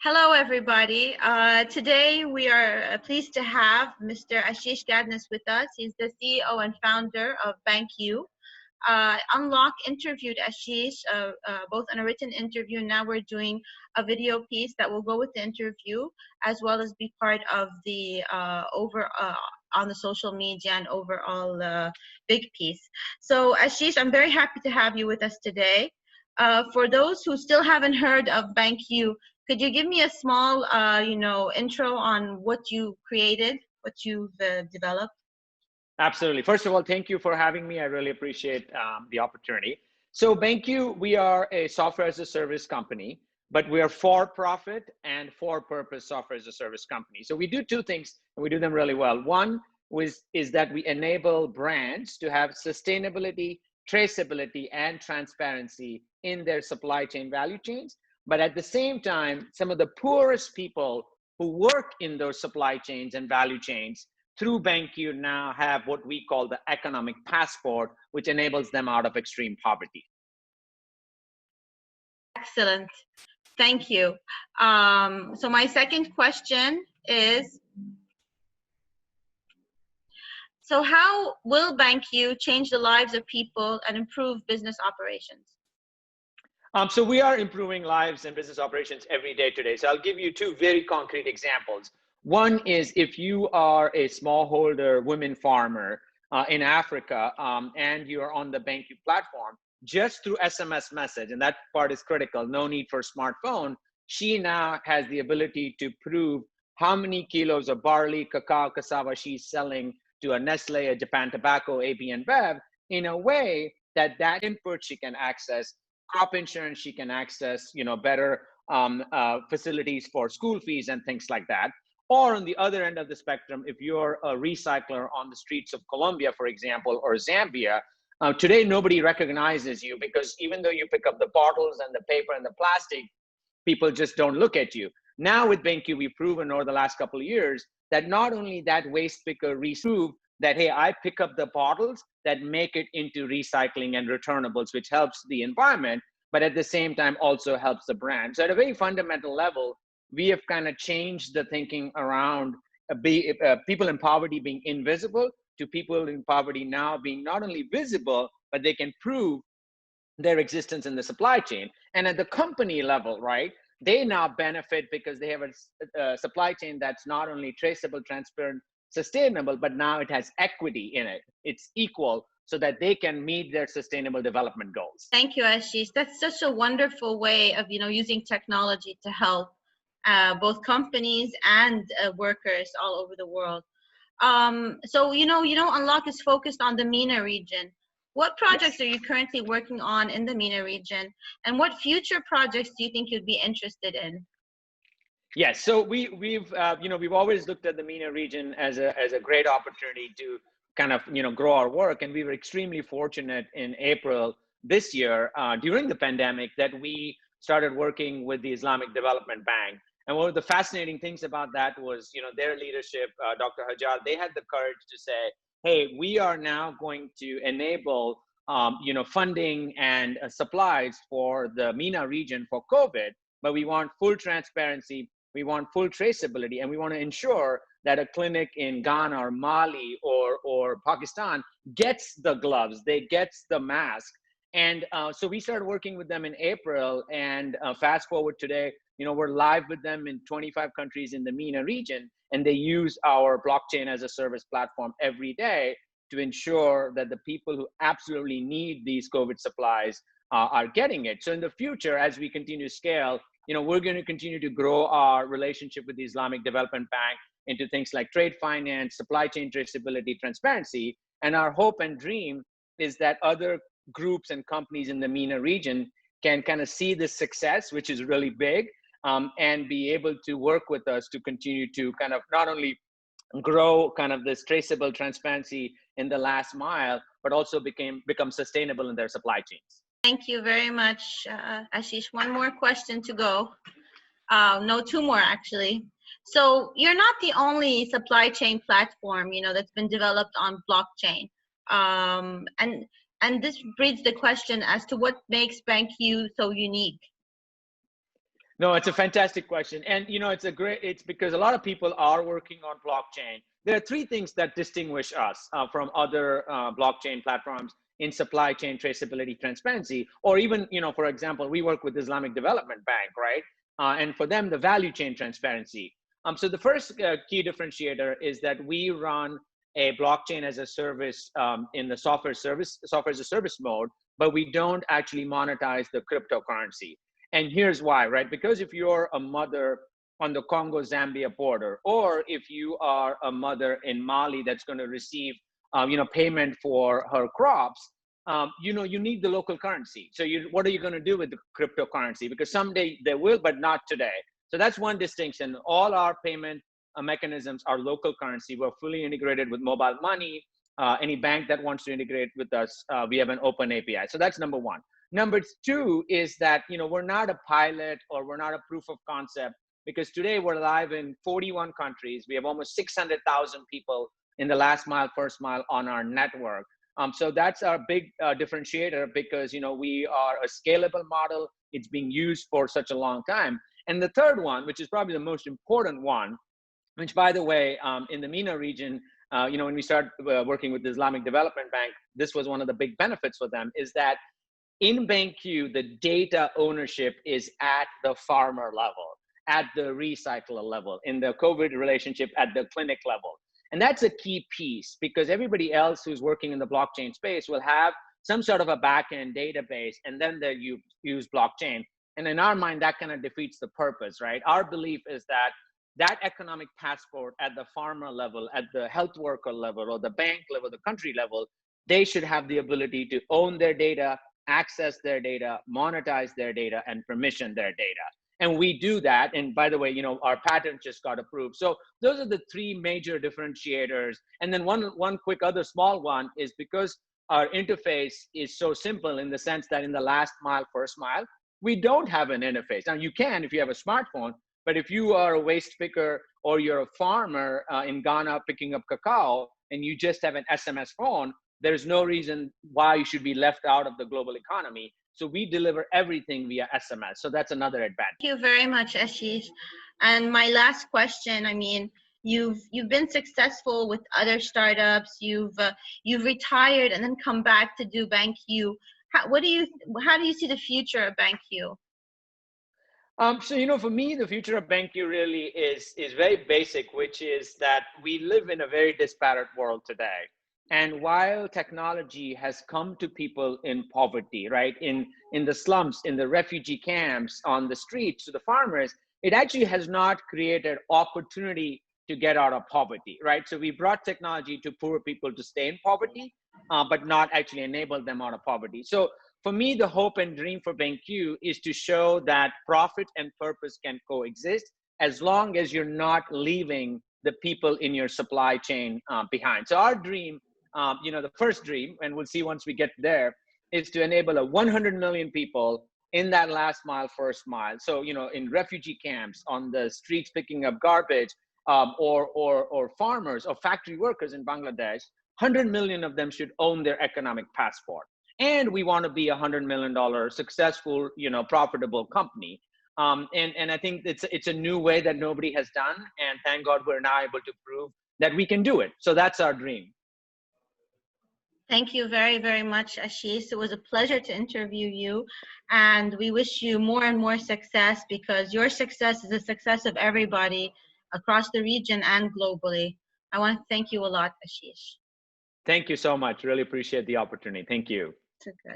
Hello, everybody. Today we are pleased to have Mr. Ashish Gadnis with us. He's the CEO and founder of Banqu. Unlock interviewed Ashish both on a written interview, and now we're doing a video piece that will go with the interview, as well as be part of the on the social media and overall big piece. So Ashish, I'm very happy to have you with us today. For those who still haven't heard of Banqu, could you give me a small, intro on what you created, what you've developed? Absolutely. First of all, thank you for having me. I really appreciate the opportunity. So Banqu, we are a software as a service company, but we are for-profit and for-purpose software as a service company. So we do two things, and we do them really well. One is that we enable brands to have sustainability, traceability, and transparency in their supply chain value chains. But at the same time, some of the poorest people who work in those supply chains and value chains through Banqu now have what we call the economic passport, which enables them out of extreme poverty. Excellent. Thank you. So my second question is, so how will Banqu change the lives of people and improve business operations? So we are improving lives and business operations every day today. So I'll give you two very concrete examples. One is if you are a smallholder women farmer in Africa and you're on the Banqu platform, just through SMS message, and that part is critical, no need for smartphone, she now has the ability to prove how many kilos of barley, cacao, cassava she's selling to a Nestle, a Japan Tobacco, AB InBev, in a way that that input she can access crop insurance, she can access, better facilities for school fees and things like that. Or on the other end of the spectrum, if you're a recycler on the streets of Colombia, for example, or Zambia, today nobody recognizes you because even though you pick up the bottles and the paper and the plastic, people just don't look at you. Now with Banqu, we've proven over the last couple of years that not only that waste picker prove that, hey, I pick up the bottles that make it into recycling and returnables, which helps the environment, but at the same time also helps the brand. So at a very fundamental level, we have kind of changed the thinking around people in poverty being invisible to people in poverty now being not only visible, but they can prove their existence in the supply chain. And at the company level, right, they now benefit because they have a supply chain that's not only traceable, transparent, sustainable, but now it has equity in it. It's equal so that they can meet their sustainable development goals. Thank you, Ashish. That's such a wonderful way of, using technology to help both companies and workers all over the world. So, Unlock is focused on the MENA region. What projects are you currently working on in the MENA region? And what future projects do you think you'd be interested in? Yes, so we've always looked at the MENA region as a great opportunity to kind of grow our work, and we were extremely fortunate in April this year during the pandemic that we started working with the Islamic Development Bank. And one of the fascinating things about that was their leadership, Dr. Hajar, they had the courage to say, hey, we are now going to enable funding and supplies for the MENA region for COVID, but we want full transparency. We want full traceability, and we want to ensure that a clinic in Ghana or Mali or Pakistan gets the gloves, they gets the mask. And so we started working with them in April, and fast forward today, we're live with them in 25 countries in the MENA region, and they use our blockchain as a service platform every day to ensure that the people who absolutely need these COVID supplies are getting it. So in the future, as we continue to scale, we're going to continue to grow our relationship with the Islamic Development Bank into things like trade finance, supply chain traceability, transparency. And our hope and dream is that other groups and companies in the MENA region can kind of see this success, which is really big, and be able to work with us to continue to kind of not only grow kind of this traceable transparency in the last mile, but also become sustainable in their supply chains. Thank you very much, Ashish. One more question to go. No, two more actually. So you're not the only supply chain platform, that's been developed on blockchain. And this breeds the question as to what makes Banqu so unique. No, it's a fantastic question. And it's because a lot of people are working on blockchain. There are three things that distinguish us from other blockchain platforms in supply chain traceability, transparency, or even, for example, we work with Islamic Development Bank, right? And for them, the value chain transparency. So the first key differentiator is that we run a blockchain as a service in the software as a service mode, but we don't actually monetize the cryptocurrency. And here's why, right? Because if you're a mother on the Congo-Zambia border, or if you are a mother in Mali that's going to receive, payment for her crops, you need the local currency. So what are you going to do with the cryptocurrency? Because someday they will, but not today. So that's one distinction. All our payment mechanisms are local currency. We're fully integrated with mobile money. Any bank that wants to integrate with us, we have an open API. So that's number one. Number two is that, we're not a pilot or we're not a proof of concept, because today we're live in 41 countries. We have almost 600,000 people in the last mile, first mile on our network. So that's our big differentiator, because, we are a scalable model. It's being used for such a long time. And the third one, which is probably the most important one, which, by the way, in the MENA region, when we started working with the Islamic Development Bank, this was one of the big benefits for them, is that in Banqu, the data ownership is at the farmer level, at the recycler level, in the COVID relationship at the clinic level. And that's a key piece, because everybody else who's working in the blockchain space will have some sort of a backend database, and then they use blockchain. And in our mind, that kind of defeats the purpose, right? Our belief is that economic passport at the farmer level, at the health worker level, or the bank level, the country level, they should have the ability to own their data, access their data, monetize their data, and permission their data. And we do that. And by the way, our patent just got approved. So those are the three major differentiators. And then one quick other small one is because our interface is so simple, in the sense that in the last mile, first mile, we don't have an interface. Now you can if you have a smartphone, but if you are a waste picker or you're a farmer in Ghana picking up cacao and you just have an SMS phone, there's no reason why you should be left out of the global economy. So we deliver everything via SMS. So that's another advantage. Thank you very much, Ashish. And my last question, you've been successful with other startups. You've retired and then come back to do Banqu. How do you see the future of Banqu? So, for me, the future of Banqu really is very basic, which is that we live in a very disparate world today. And while technology has come to people in poverty, right, in the slums, in the refugee camps, on the streets, to the farmers, it actually has not created opportunity to get out of poverty, right? So we brought technology to poor people to stay in poverty, but not actually enable them out of poverty. So for me, the hope and dream for Banqu is to show that profit and purpose can coexist, as long as you're not leaving the people in your supply chain behind. So our dream, the first dream, and we'll see once we get there, is to enable 100 million people in that last mile, first mile. So, in refugee camps, on the streets picking up garbage, or farmers or factory workers in Bangladesh, 100 million of them should own their economic passport. And we want to be $100 million successful, profitable company. And I think it's a new way that nobody has done. And thank God we're now able to prove that we can do it. So that's our dream. Thank you very, very much, Ashish. It was a pleasure to interview you. And we wish you more and more success, because your success is the success of everybody across the region and globally. I want to thank you a lot, Ashish. Thank you so much. Really appreciate the opportunity. Thank you. Good.